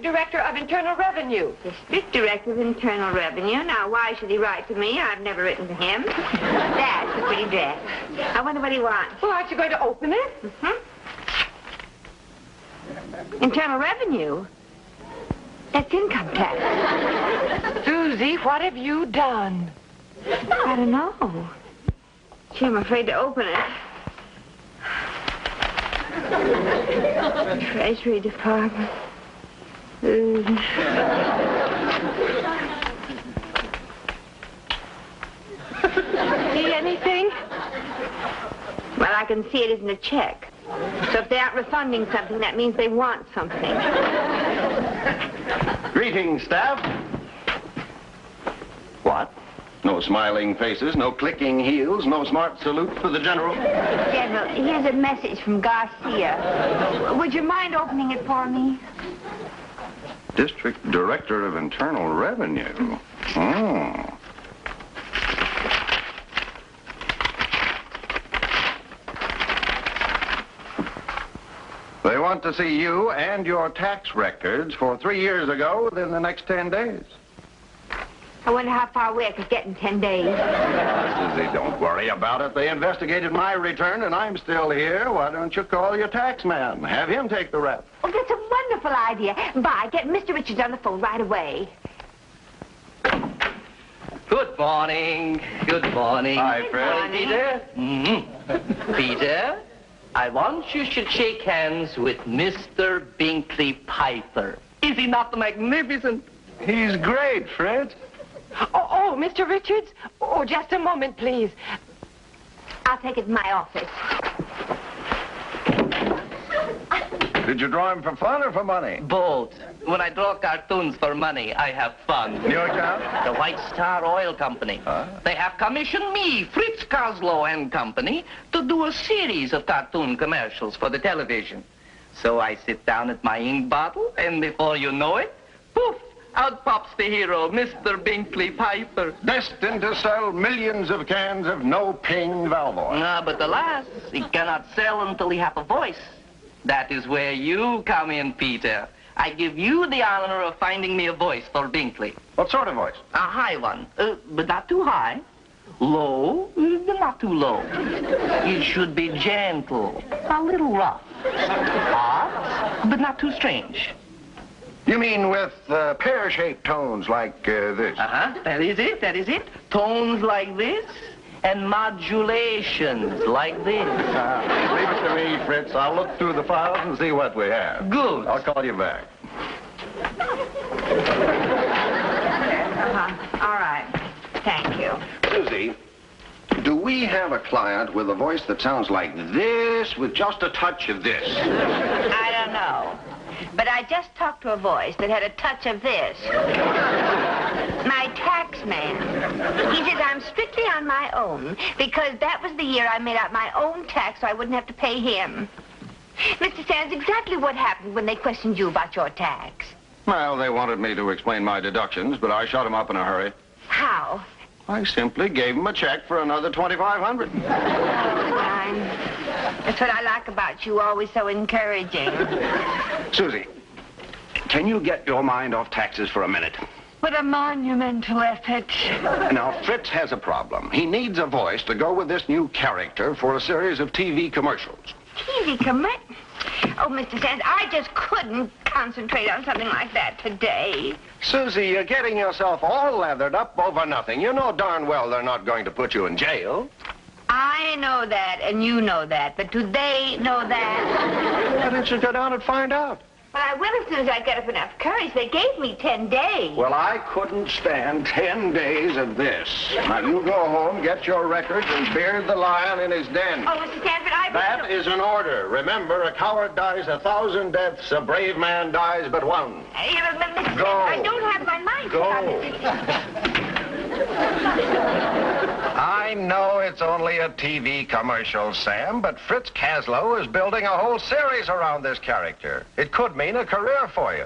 Director of Internal Revenue. District Director of Internal Revenue. Now, why should he write to me? I've never written to him. That's a pretty dress. I wonder what he wants. Well, aren't you going to open it? Mm-hmm. Internal Revenue? That's income tax. Susie, what have you done? I don't know. Gee, I'm afraid to open it. Treasury Department. See anything? Well, I can see it isn't a check. So if they aren't refunding something, that means they want something. Greetings, staff. What? No smiling faces, no clicking heels, no smart salute for the General? General, here's a message from Garcia. Would you mind opening it for me? District Director of Internal Revenue. Oh. They want to see you and your tax records for 3 years ago within the next 10 days. I wonder how far away I could get in 10 days. Susie, don't worry about it. They investigated my return, and I'm still here. Why don't you call your tax man? Have him take the rep. Oh, that's a wonderful idea. Bye. Get Mr. Richards on the phone right away. Good morning. Good morning. Hi, Fred. Peter. Peter, I want you should shake hands with Mr. Binkley Piper. Is he not magnificent? He's great, Fred. Oh, Mr. Richards? Oh, just a moment, please. I'll take it in my office. Did you draw him for fun or for money? Both. When I draw cartoons for money, I have fun. Your account? The White Star Oil Company. They have commissioned me, Fritz Kozlow and Company, to do a series of cartoon commercials for the television. So I sit down at my ink bottle, and before you know it, poof, out pops the hero, Mr. Binkley Piper. Destined to sell millions of cans of no-ping valve oil. But alas, he cannot sell until he have a voice. That is where you come in, Peter. I give you the honor of finding me a voice for Binkley. What sort of voice? A high one, but not too high. Low, but not too low. It should be gentle, a little rough. Hot, but not too strange. You mean with pear-shaped tones like this? That is it, that is it. Tones like this, and modulations like this. Leave it to me, Fritz. I'll look through the files and see what we have. Good. I'll call you back. All right. Thank you. Susie, do we have a client with a voice that sounds like this with just a touch of this? I don't know. But I just talked to a voice that had a touch of this. My tax man. He says I'm strictly on my own because that was the year I made out my own tax so I wouldn't have to pay him. Mr. Sands, exactly what happened when they questioned you about your tax? Well, they wanted me to explain my deductions, but I shut them up in a hurry. How? I simply gave them a check for another $2,500. Fine. That's what I like about you, always so encouraging. Susie, can you get your mind off taxes for a minute? What a monumental effort. Now, Fritz has a problem. He needs a voice to go with this new character for a series of TV commercials. TV commercials? Oh, Mr. Sands, I just couldn't concentrate on something like that today. Susie, you're getting yourself all lathered up over nothing. You know darn well they're not going to put you in jail. I know that, and you know that, but do they know that? Why don't you go down and find out? Well, I will as soon as I get up enough courage. They gave me 10 days. Well, I couldn't stand 10 days of this. Now, you go home, get your records, and beard the lion in his den. Oh, Mr. Sanford, That is an order. Remember, a coward dies 1,000 deaths, a brave man dies but one. Mr. Sanford, Go. I don't have my mind. Go. I know it's only a TV commercial, Sam, but Fritz Kozlow is building a whole series around this character. It could mean a career for you.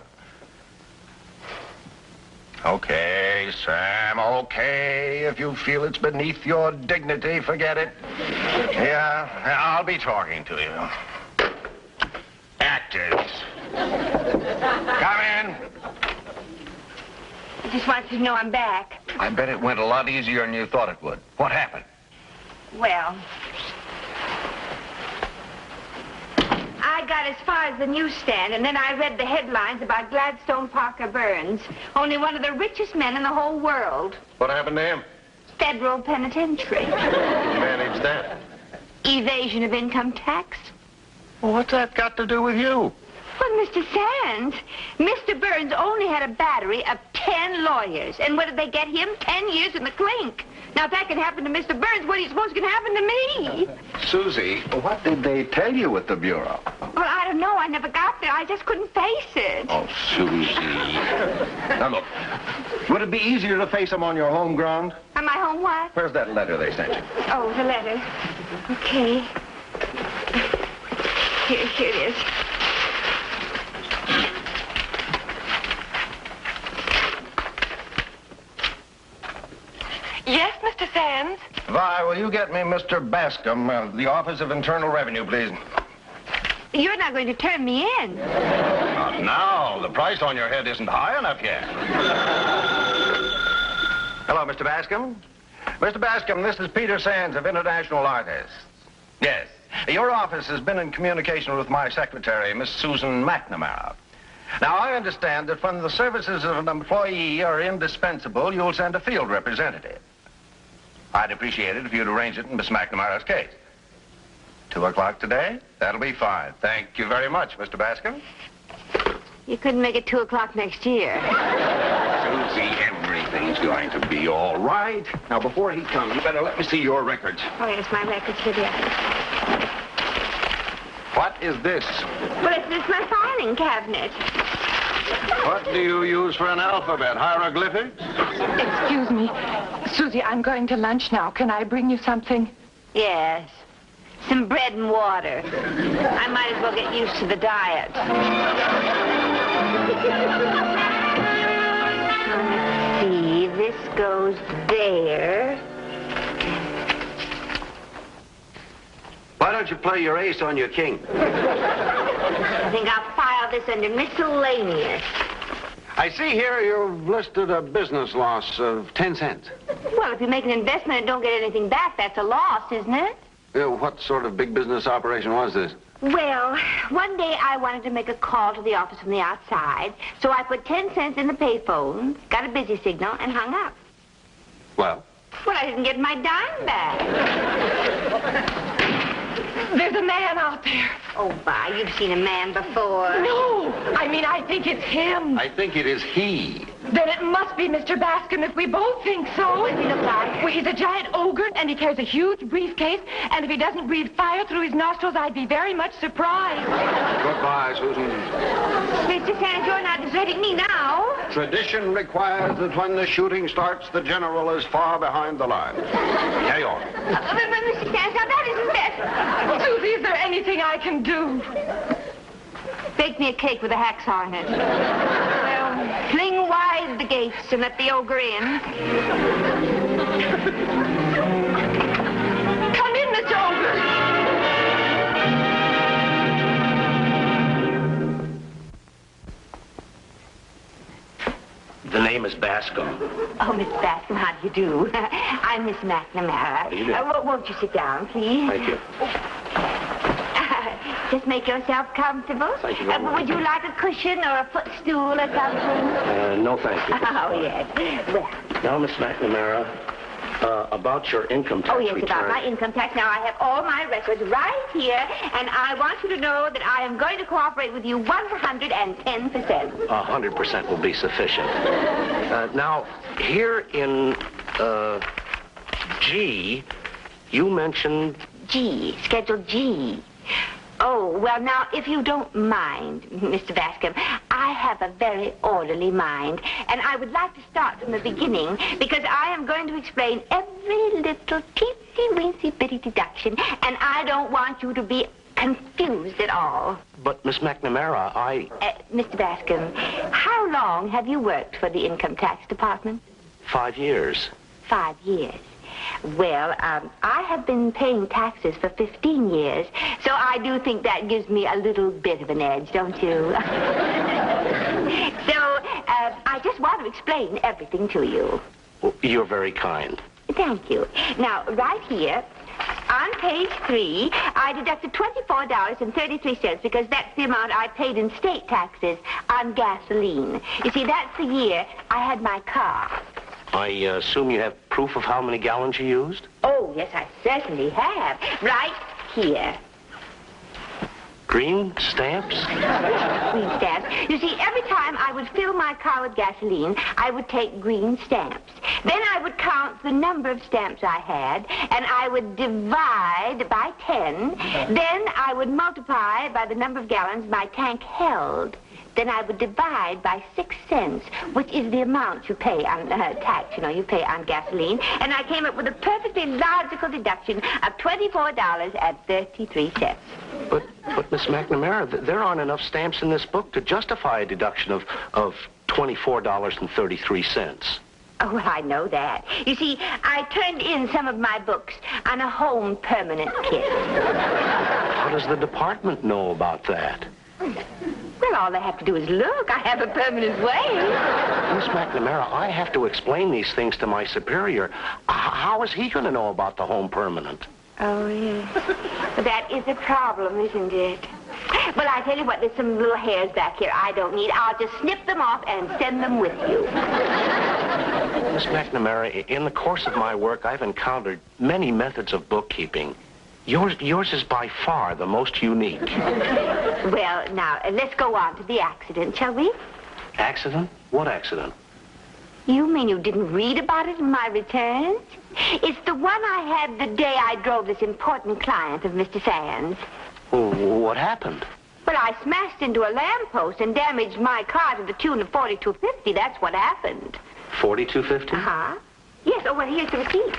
Okay, Sam, okay. If you feel it's beneath your dignity, forget it. Yeah, I'll be talking to you. Actors, Come in. I just wanted to know I'm back. I bet it went a lot easier than you thought it would. What happened? Well, I got as far as the newsstand, and then I read the headlines about Gladstone Parker Burns, only one of the richest men in the whole world. What happened to him? Federal penitentiary. Managed that. Evasion of income tax. Well, what's that got to do with you? Well, Mr. Sands, Mr. Burns only had a battery of 10 lawyers. And what did they get him? 10 years in the clink. Now, if that can happen to Mr. Burns, what do you suppose can happen to me? Susie, what did they tell you at the Bureau? Well, I don't know. I never got there. I just couldn't face it. Oh, Susie. Now, look, would it be easier to face them on your home ground? On my home what? Where's that letter they sent you? Oh, the letter. Okay. Here it is. Yes, Mr. Sands? Vi, will you get me Mr. Bascom, the Office of Internal Revenue, please? You're not going to turn me in. Not now. The price on your head isn't high enough yet. Hello, Mr. Bascom. Mr. Bascom, this is Peter Sands of International Artists. Yes. Your office has been in communication with my secretary, Miss Susan McNamara. Now, I understand that when the services of an employee are indispensable, you'll send a field representative. I'd appreciate it if you'd arrange it in Miss McNamara's case. 2 o'clock today? That'll be fine. Thank you very much, Mr. Bascom. You couldn't make it 2 o'clock next year. Susie, everything's going to be all right. Now, before he comes, you better let me see your records. Oh, yes, my records here. What is this? Well, it's my filing cabinet. What do you use for an alphabet? Hieroglyphics? Excuse me. Susie, I'm going to lunch now. Can I bring you something? Yes. Some bread and water. I might as well get used to the diet. Let's see. This goes there. Why don't you play your ace on your king? I think I'll file this under miscellaneous. I see here you've listed a business loss of 10 cents. Well, if you make an investment and don't get anything back, that's a loss, isn't it? What sort of big business operation was this? Well, one day I wanted to make a call to the office from the outside, so I put 10 cents in the payphone, got a busy signal, and hung up. Well? Well, I didn't get my dime back. There's a man out there. Oh, my, you've seen a man before. No, I think it's him. I think it is he. Then it must be Mr. Bascom if we both think so. What does he look like? Well, he's a giant ogre, and he carries a huge briefcase, and if he doesn't breathe fire through his nostrils, I'd be very much surprised. Goodbye, Susan. Mr. Sands, you're not deserting me now. Tradition requires that when the shooting starts, the general is far behind the line. Carry on. Mr. Sands, now that isn't fair. Susie, is there anything I can do? Bake me a cake with a hacksaw in it. Well, fling wide the gates and let the ogre in. Come in, Mr. Ogre. The name is Bascom. Oh, Miss Bascom, how do you do? I'm Miss McNamara. How do you do? Won't you sit down, please? Thank you. Just make yourself comfortable. Thank you very much. Would you like a cushion or a footstool or something? No, thank you. Oh, yes. Well. Now, Miss McNamara, about your income tax Oh, yes, return. about my income tax. Now, I have all my records right here, and I want you to know that I am going to cooperate with you 110%. 100% will be sufficient. Now, here in G, you mentioned... G, Schedule G. Oh, well, now, if you don't mind, Mr. Bascom, I have a very orderly mind, and I would like to start from the beginning, because I am going to explain every little teensy-weensy bitty deduction, and I don't want you to be confused at all. But, Miss McNamara, Mr. Bascom, how long have you worked for the Income Tax Department? 5 years. 5 years. Well, I have been paying taxes for 15 years, so I do think that gives me a little bit of an edge, don't you? So, I just want to explain everything to you. You're very kind. Thank you. Now, right here, on page 3, I deducted $24.33 because that's the amount I paid in state taxes on gasoline. You see, that's the year I had my car. I assume you have proof of how many gallons you used? Oh, yes, I certainly have. Right here. Green stamps? Green stamps. You see, every time I would fill my car with gasoline, I would take green stamps. Then I would count the number of stamps I had, and I would divide by 10. Then I would multiply by the number of gallons my tank held. Then I would divide by 6 cents, which is the amount you pay on tax, you pay on gasoline. And I came up with a perfectly logical deduction of $24.33. But Miss McNamara, there aren't enough stamps in this book to justify a deduction of $24.33. Oh, well, I know that. You see, I turned in some of my books on a home permanent kit. How does the department know about that? Well, all they have to do is look. I have a permanent way. Miss McNamara, I have to explain these things to my superior. How is he going to know about the home permanent? Oh, yes. But that is a problem, isn't it? Well, I tell you what, there's some little hairs back here I don't need. I'll just snip them off and send them with you. Miss McNamara, in the course of my work, I've encountered many methods of bookkeeping. Yours is by far the most unique. Well, now, let's go on to the accident, shall we? Accident? What accident? You mean you didn't read about it in my returns? It's the one I had the day I drove this important client of Mr. Sands. What happened? Well, I smashed into a lamppost and damaged my car to the tune of $42.50. That's what happened. $42.50? Uh-huh. Yes, oh, well, here's the receipt.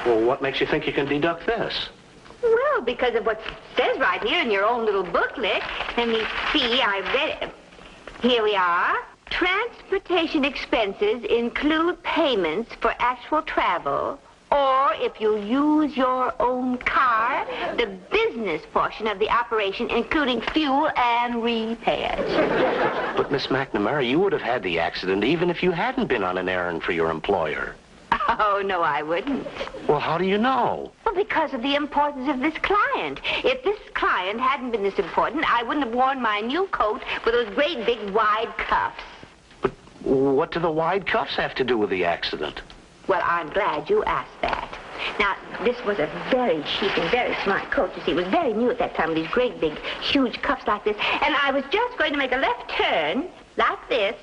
Well, what makes you think you can deduct this? Well, because of what says right here in your own little booklet. Let me see, I read it. Here we are. Transportation expenses include payments for actual travel, or if you use your own car, the business portion of the operation, including fuel and repairs. But, Miss McNamara, you would have had the accident even if you hadn't been on an errand for your employer. Oh, no, I wouldn't. Well, how do you know? Well, because of the importance of this client. If this client hadn't been this important, I wouldn't have worn my new coat with those great big wide cuffs. But what do the wide cuffs have to do with the accident? Well, I'm glad you asked that. Now, this was a very chic and very smart coat, you see. It was very new at that time, with these great big, huge cuffs like this. And I was just going to make a left turn, like this,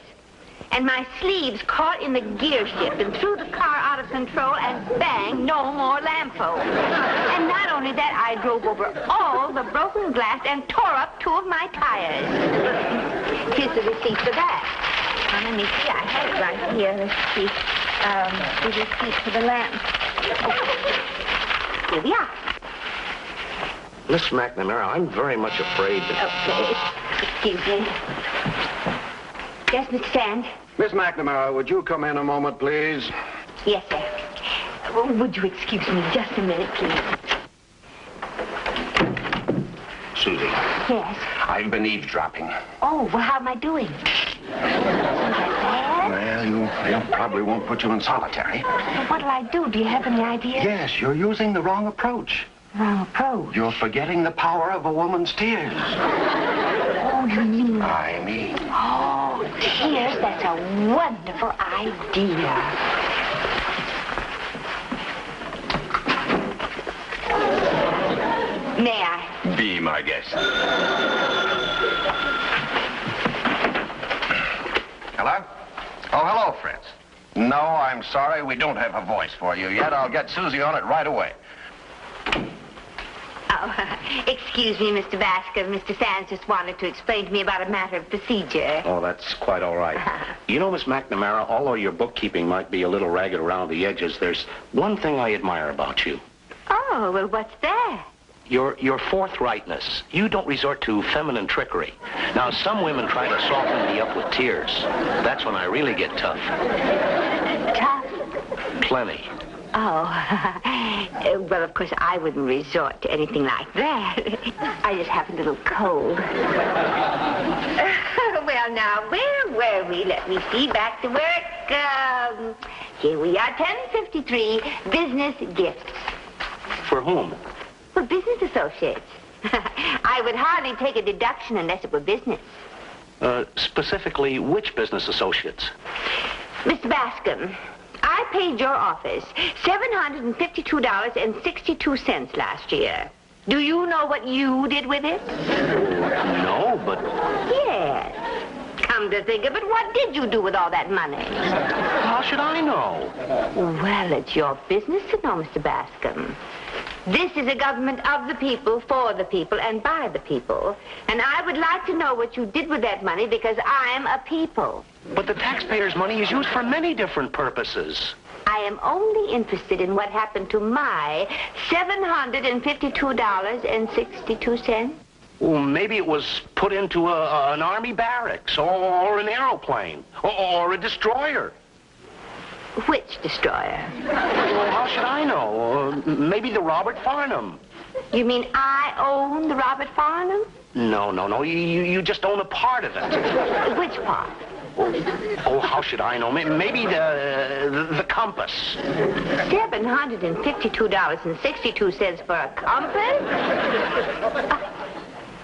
and my sleeves caught in the gear shift and threw the car out of control, and bang, no more lamppost. And not only that, I drove over all the broken glass and tore up 2 of my tires. Here's the receipt for that. Now, let me see, I have it right here. Let's see. The receipt for the lamp. Here we are. Miss McNamara, I'm very much afraid that... Okay. Excuse me. Yes, Mr. Sands? Miss McNamara, would you come in a moment, please? Yes, sir. Well, would you excuse me just a minute, please? Susie, Yes. I've been eavesdropping. Oh, well, how am I doing? Well, you probably won't put you in solitary. Well, what'll I do? Do you have any idea? Yes, you're using the wrong approach. Wrong approach. You're forgetting the power of a woman's tears. Oh, you mean... I mean... Oh, tears, that's a wonderful idea. May I? Be my guest. Hello? Oh, hello, Fritz. No, I'm sorry. We don't have a voice for you yet. I'll get Susie on it right away. Oh, excuse me, Mr. Bascom. Mr. Sands just wanted to explain to me about a matter of procedure. Oh, that's quite all right. You know, Miss McNamara, although your bookkeeping might be a little ragged around the edges, there's one thing I admire about you. Oh, well, what's that? Your forthrightness. You don't resort to feminine trickery. Now, some women try to soften me up with tears. That's when I really get tough. Tough? plenty. Oh, well, of course, I wouldn't resort to anything like that. I just have a little cold. Well, now, where were we? Let me see. Back to work. Here we are, 10:53, business gifts. For whom? For business associates. I would hardly take a deduction unless it were business. Specifically, which business associates? Mr. Bascom, I paid your office $752.62 last year. Do you know what you did with it? No, but... Yes. Come to think of it, what did you do with all that money? How should I know? Well, it's your business to know, Mr. Bascom. This is a government of the people, for the people, and by the people. And I would like to know what you did with that money because I'm a people. But the taxpayers' money is used for many different purposes. I am only interested in what happened to my $752.62. Well, maybe it was put into an army barracks, or an aeroplane, or a destroyer. Which destroyer? Well, how should I know? Maybe the Robert Farnham. You mean I own the Robert Farnham? No. You just own a part of it. Which part? Oh, how should I know? Maybe the compass. $752.62 for a compass?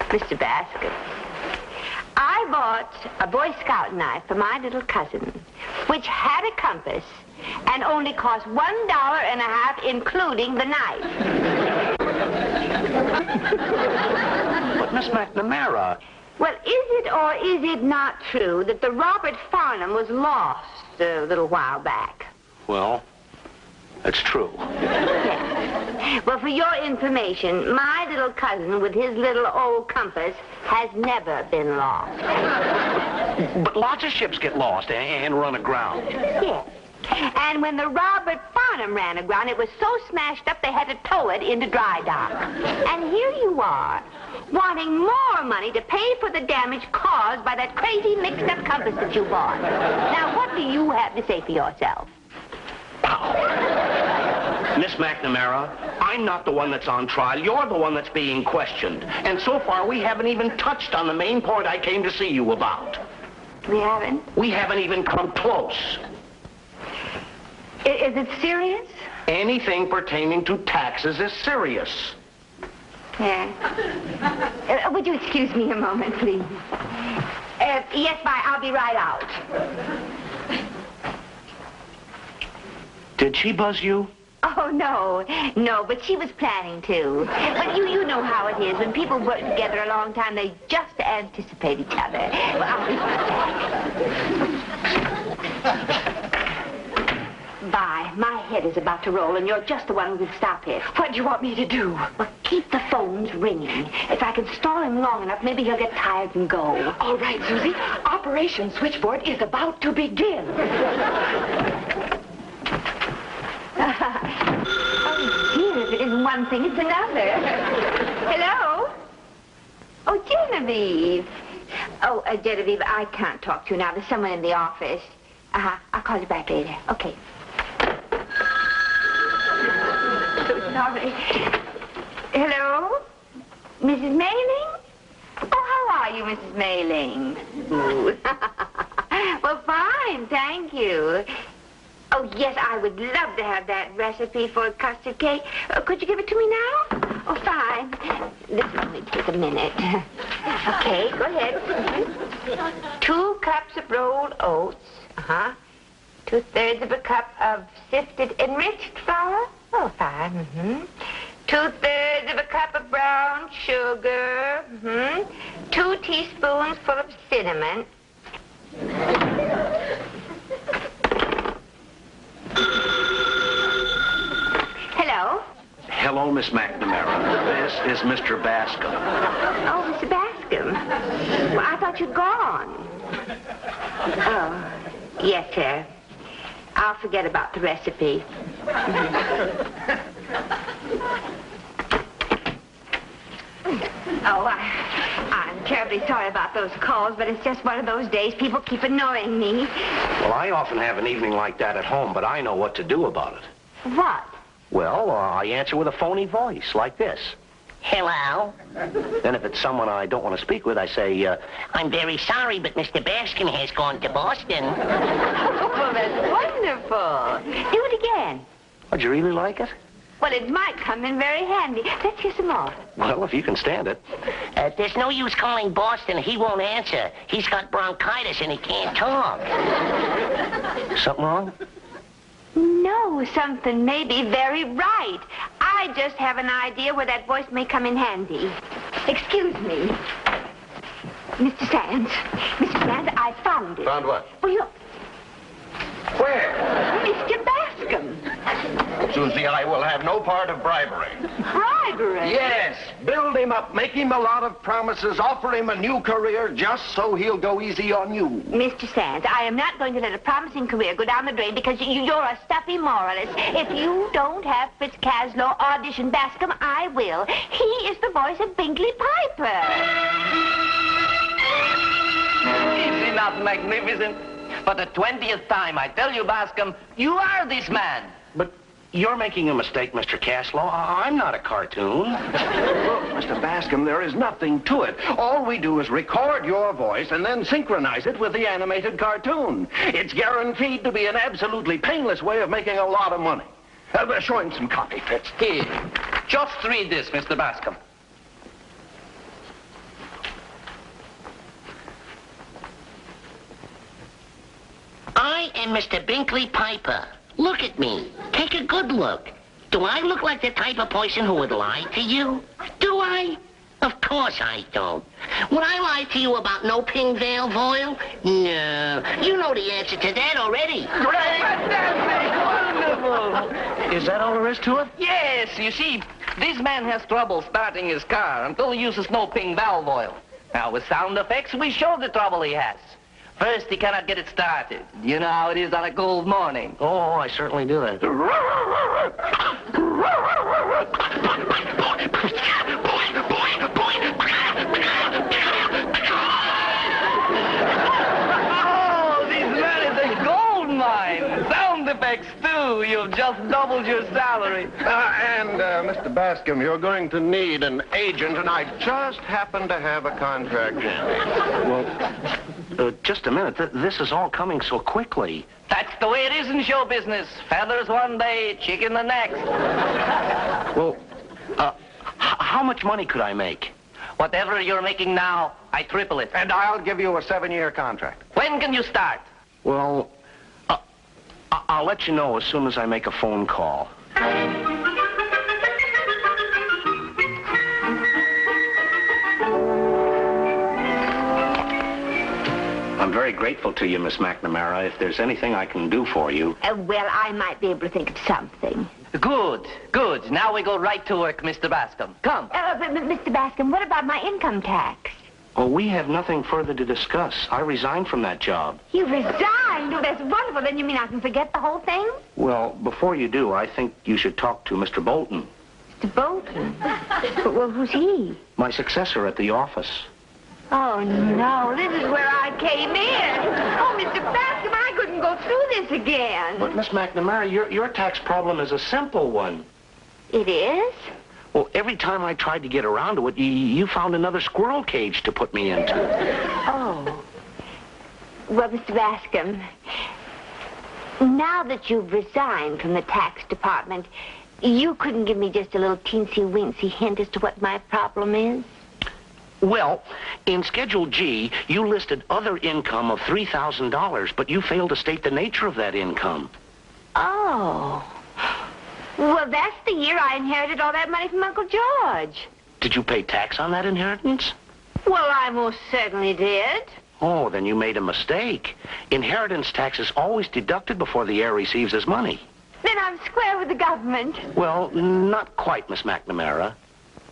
Mr. Bascom, I bought a Boy Scout knife for my little cousin, which had a compass and only cost $1.50, including the knife. But, Miss McNamara... Well, is it or is it not true that the Robert Farnham was lost a little while back? Well, it's true. Yes. Well, for your information, my little cousin with his little old compass has never been lost. But lots of ships get lost and run aground. Yes. And when the Robert Farnham ran aground, it was so smashed up they had to tow it into dry dock. And here you are, wanting more money to pay for the damage caused by that crazy mixed-up compass that you bought. Now, what do you have to say for yourself? Miss McNamara, I'm not the one that's on trial. You're the one that's being questioned. And so far, we haven't even touched on the main point I came to see you about. We haven't? We haven't even come close. Is it serious? Anything pertaining to taxes is serious. Yeah. Would you excuse me a moment, please? Yes, bye. I'll be right out. Did she buzz you? Oh, no. No, but she was planning to. But you know how it is. When people work together a long time, they just anticipate each other. Well, I'll be right back. Bye. My head is about to roll, and you're just the one who can stop it. What do you want me to do? Well, keep the phones ringing. If I can stall him long enough, maybe he'll get tired and go. All right, Susie. Operation Switchboard is about to begin. Oh, dear, if it isn't one thing, it's another. Hello? Oh, Genevieve. Oh, Genevieve, I can't talk to you now. There's someone in the office. I'll call you back later. Okay. So sorry. Hello? Mrs. Mailing? Oh, how are you, Mrs. Mailing? Ooh. Well, fine, thank you. Oh, yes, I would love to have that recipe for a custard cake. Could you give it to me now? Oh, fine. This will only take a minute. Okay, go ahead. 2 cups of rolled oats. 2/3 of a cup of sifted enriched flour. Oh, fine. 2/3 of a cup of brown sugar. 2 teaspoons full of cinnamon. Hello? Hello, Miss McNamara. This is Mr. Bascom. Oh, Mr. Bascom. Well, I thought you'd gone. Oh, yes, sir. I'll forget about the recipe. Oh, I'm terribly sorry about those calls, but it's just one of those days. People keep annoying me. Well, I often have an evening like that at home, but I know what to do about it. What? Well, I answer with a phony voice, like this. Hello? Then if it's someone I don't want to speak with, I say, I'm very sorry, but Mr. Bascom has gone to Boston. Oh, that's wonderful. Do it again. would you really like it? Well, it might come in very handy. Let's hear some more. Well, if you can stand it. There's no use calling Boston. He won't answer. He's got bronchitis and he can't talk. Something wrong? No, something may be very right. I just have an idea where that voice may come in handy. Excuse me. Mr. Sands. Mr. Sands, I found it. Found what? Well, look. Where? Mr. Bascom. Susie, I will have no part of bribery. Bribery? Yes. Build him up, make him a lot of promises, offer him a new career just so he'll go easy on you. Mr. Sands, I am not going to let a promising career go down the drain because you're a stuffy moralist. If you don't have Fritz Caslow audition Bascom, I will. He is the voice of Bingley Piper. Is he not magnificent? For the 20th time, I tell you, Bascom, you are this man. But you're making a mistake, Mr. Caslow. I'm not a cartoon. Look, Mr. Bascom, there is nothing to it. All we do is record your voice and then synchronize it with the animated cartoon. It's guaranteed to be an absolutely painless way of making a lot of money. Show him some copy, Fitz. Here, just read this, Mr. Bascom. I am Mr. Bingley Piper. Look at me. Take a good look. Do I look like the type of person who would lie to you? Do I? Of course I don't. Would I lie to you about no ping valve oil? No. You know the answer to that already. Fantastic! Wonderful! Is that all there is to it? Yes, you see, this man has trouble starting his car until he uses no ping valve oil. Now, with sound effects, we show the trouble he has. First, he cannot get it started. You know how it is on a cold morning. Oh, I certainly do that. Oh, this man is a gold mine. Sound effects, too. You've just doubled your salary. Mr. Bascom, you're going to need an agent, and I just happen to have a contract handy. Well, just a minute. This is all coming so quickly. That's the way it is in show business. Feathers one day, chicken the next. Well, how much money could I make? Whatever you're making now, I triple it. And I'll give you a 7-year contract. When can you start? Well, I'll let you know as soon as I make a phone call. I'm very grateful to you, Miss McNamara. If there's anything I can do for you... Well, I might be able to think of something. Good, good. Now we go right to work, Mr. Bascom. Come. But Mr. Bascom, what about my income tax? Well, we have nothing further to discuss. I resigned from that job. You resigned? Oh, that's wonderful. Then you mean I can forget the whole thing? Well, before you do, I think you should talk to Mr. Bolton. Mr. Bolton? Well, who's he? My successor at the office. Oh, no. This is where I came in. Oh, Mr. Bascom, I couldn't go through this again. But, Miss McNamara, your tax problem is a simple one. It is? Well, every time I tried to get around to it, you found another squirrel cage to put me into. Oh. Well, Mr. Bascom, now that you've resigned from the tax department, you couldn't give me just a little teensy-weensy hint as to what my problem is? Well, in Schedule G, you listed other income of $3,000, but you failed to state the nature of that income. Oh. Well, that's the year I inherited all that money from Uncle George. Did you pay tax on that inheritance? Well, I most certainly did. Oh, then you made a mistake. Inheritance tax is always deducted before the heir receives his money. Then I'm square with the government. Well, not quite, Miss McNamara.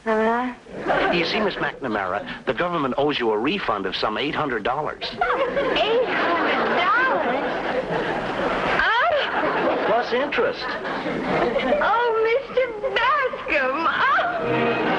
You see, Miss McNamara, the government owes you a refund of some $800. $800? Plus interest. Oh, Mr. Bascom. Oh.